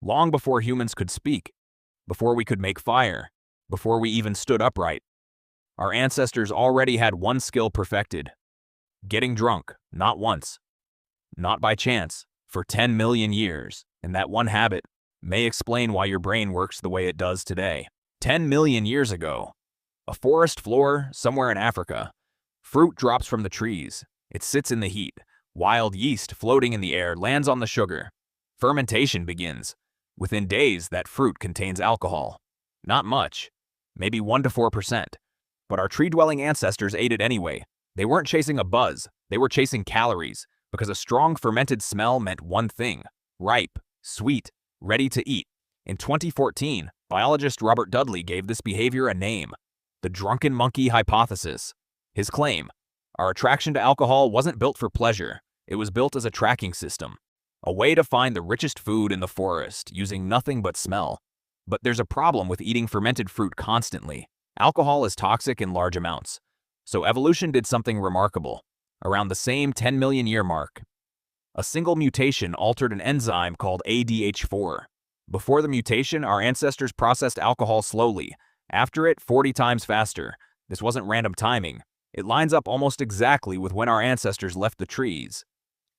long before humans could speak, before we could make fire, before we even stood upright. Our ancestors already had one skill perfected: getting drunk, not once, not by chance, for 10 million years, and that one habit may explain why your brain works the way it does today. 10 million years ago, a forest floor somewhere in Africa. Fruit drops from the trees. It sits in the heat. Wild yeast floating in the air lands on the sugar. Fermentation begins. Within days, that fruit contains alcohol. Not much, maybe 1 to 4%. But our tree-dwelling ancestors ate it anyway. They weren't chasing a buzz. They were chasing calories, because a strong fermented smell meant one thing: ripe, sweet, ready to eat. In 2014, biologist Robert Dudley gave this behavior a name: the drunken monkey hypothesis. His claim: our attraction to alcohol wasn't built for pleasure. It was built as a tracking system, a way to find the richest food in the forest using nothing but smell. But there's a problem with eating fermented fruit constantly. Alcohol is toxic in large amounts. So evolution did something remarkable. Around the same 10 million year mark, a single mutation altered an enzyme called ADH4. Before the mutation, our ancestors processed alcohol slowly. After it, 40 times faster. This wasn't random timing. It lines up almost exactly with when our ancestors left the trees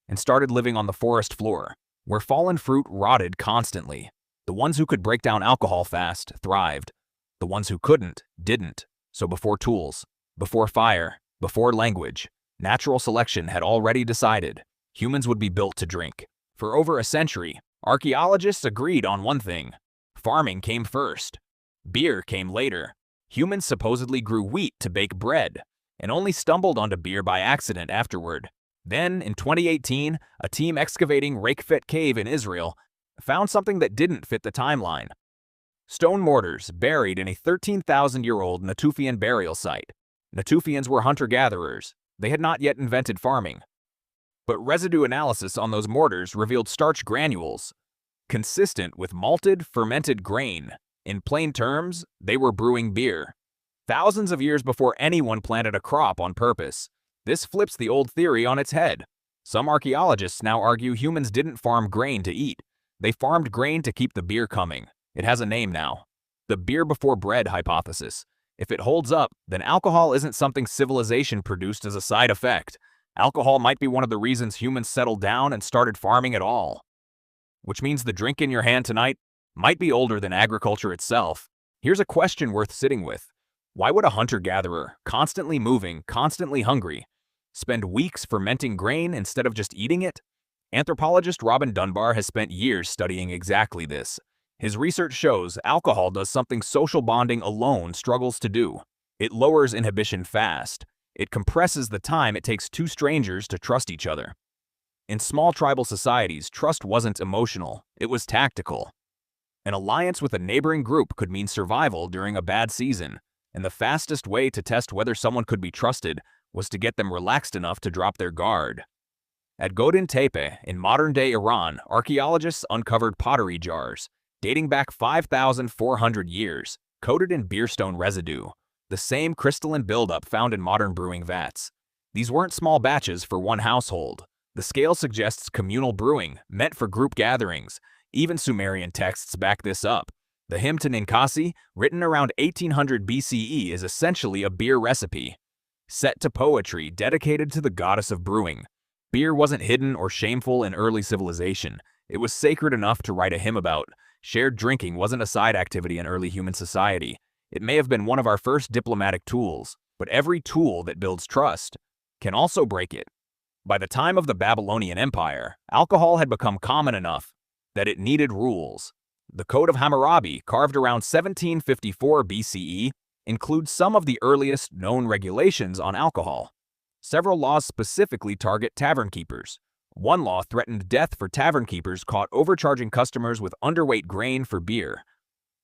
and started living on the forest floor, where fallen fruit rotted constantly. The ones who could break down alcohol fast thrived. The ones who couldn't, didn't. So before tools, before fire, before language, natural selection had already decided humans would be built to drink. For over a century, archaeologists agreed on one thing: farming came first. Beer came later. Humans supposedly grew wheat to bake bread, and only stumbled onto beer by accident afterward. Then, in 2018, a team excavating Raqefet Cave in Israel found something that didn't fit the timeline: stone mortars buried in a 13,000-year-old Natufian burial site. Natufians were hunter-gatherers. They had not yet invented farming. But residue analysis on those mortars revealed starch granules, consistent with malted, fermented grain. In plain terms, they were brewing beer. Thousands of years before anyone planted a crop on purpose. This flips the old theory on its head. Some archaeologists now argue humans didn't farm grain to eat. They farmed grain to keep the beer coming. It has a name now: the beer before bread hypothesis. If it holds up, then alcohol isn't something civilization produced as a side effect. Alcohol might be one of the reasons humans settled down and started farming at all. Which means the drink in your hand tonight might be older than agriculture itself. Here's a question worth sitting with. Why would a hunter-gatherer, constantly moving, constantly hungry, spend weeks fermenting grain instead of just eating it? Anthropologist Robin Dunbar has spent years studying exactly this. His research shows alcohol does something social bonding alone struggles to do. It lowers inhibition fast. It compresses the time it takes two strangers to trust each other. In small tribal societies, trust wasn't emotional, it was tactical. An alliance with a neighboring group could mean survival during a bad season, and the fastest way to test whether someone could be trusted was to get them relaxed enough to drop their guard. At Godin Tepe, in modern-day Iran, archaeologists uncovered pottery jars, dating back 5,400 years, coated in beerstone residue, the same crystalline buildup found in modern brewing vats. These weren't small batches for one household. The scale suggests communal brewing, meant for group gatherings. Even Sumerian texts back this up. The hymn to Ninkasi, written around 1800 BCE, is essentially a beer recipe, set to poetry dedicated to the goddess of brewing. Beer wasn't hidden or shameful in early civilization. It was sacred enough to write a hymn about. Shared drinking wasn't a side activity in early human society. It may have been one of our first diplomatic tools, but every tool that builds trust can also break it. By the time of the Babylonian Empire, alcohol had become common enough that it needed rules. The Code of Hammurabi, carved around 1754 BCE, includes some of the earliest known regulations on alcohol. Several laws specifically target tavern keepers. One law threatened death for tavern keepers caught overcharging customers with underweight grain for beer.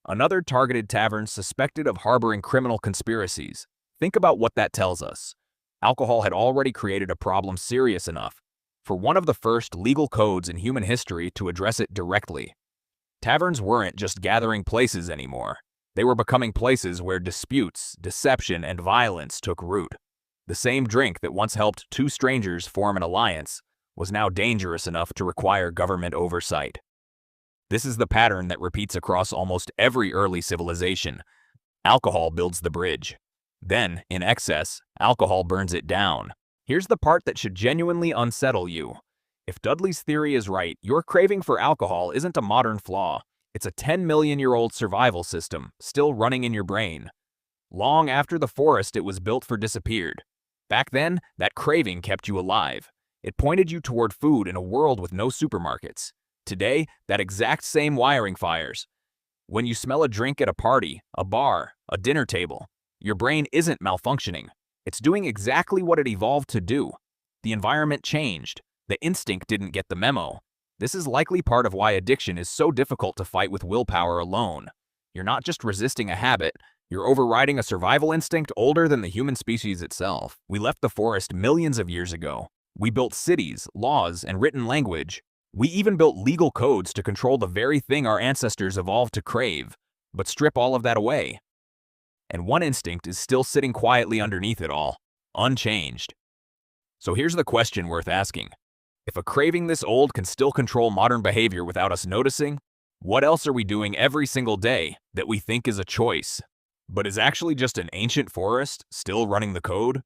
Another targeted taverns suspected of harboring criminal conspiracies. Think about what that tells us. Alcohol had already created a problem serious enough for one of the first legal codes in human history to address it directly. Taverns weren't just gathering places anymore. They were becoming places where disputes, deception, and violence took root. The same drink that once helped two strangers form an alliance was now dangerous enough to require government oversight. This is the pattern that repeats across almost every early civilization. Alcohol builds the bridge. Then, in excess, alcohol burns it down. Here's the part that should genuinely unsettle you. If Dudley's theory is right, your craving for alcohol isn't a modern flaw. It's a 10-million-year-old survival system, still running in your brain. Long after the forest it was built for disappeared. Back then, that craving kept you alive. It pointed you toward food in a world with no supermarkets. Today, that exact same wiring fires. When you smell a drink at a party, a bar, a dinner table, your brain isn't malfunctioning. It's doing exactly what it evolved to do. The environment changed. The instinct didn't get the memo. This is likely part of why addiction is so difficult to fight with willpower alone. You're not just resisting a habit, you're overriding a survival instinct older than the human species itself. We left the forest millions of years ago. We built cities, laws, and written language. We even built legal codes to control the very thing our ancestors evolved to crave. But strip all of that away, and one instinct is still sitting quietly underneath it all, unchanged. So here's the question worth asking. If a craving this old can still control modern behavior without us noticing, what else are we doing every single day that we think is a choice, but is actually just an ancient forest still running the code?